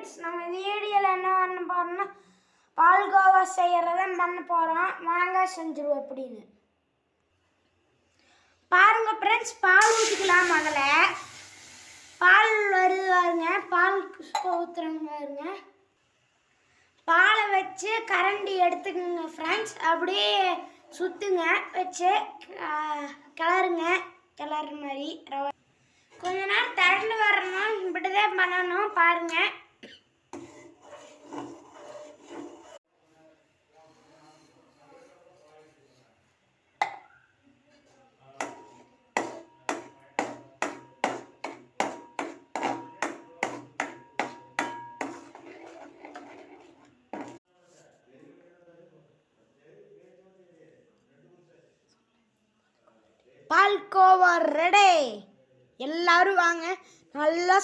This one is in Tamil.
ஃப்ரெண்ட்ஸ், நம்ம வீடியோவில் என்ன பண்ண போறோம்னா பால்கோவா செய்யறத பண்ண போறோம். வாங்க செஞ்சிருவோம் எப்படின்னு பாருங்க ஃப்ரெண்ட்ஸ். பால் ஊற்றிக்கலாம். முதல்ல பால் வருது பாருங்க. பால் ஊற்றுறங்க பாருங்க. பாலை வச்சு கரண்டி எடுத்துக்கோங்க ஃப்ரெண்ட்ஸ். அப்படியே சுற்றுங்க வச்சு கிளறுங்க. கிளறு மாதிரி ரவை கொஞ்ச நேரம் திரண்டு வரணும். இப்படிதான் பண்ணணும் பாருங்க. பால்கோவா ரெடி. எல்லாரும் வாங்க நல்லா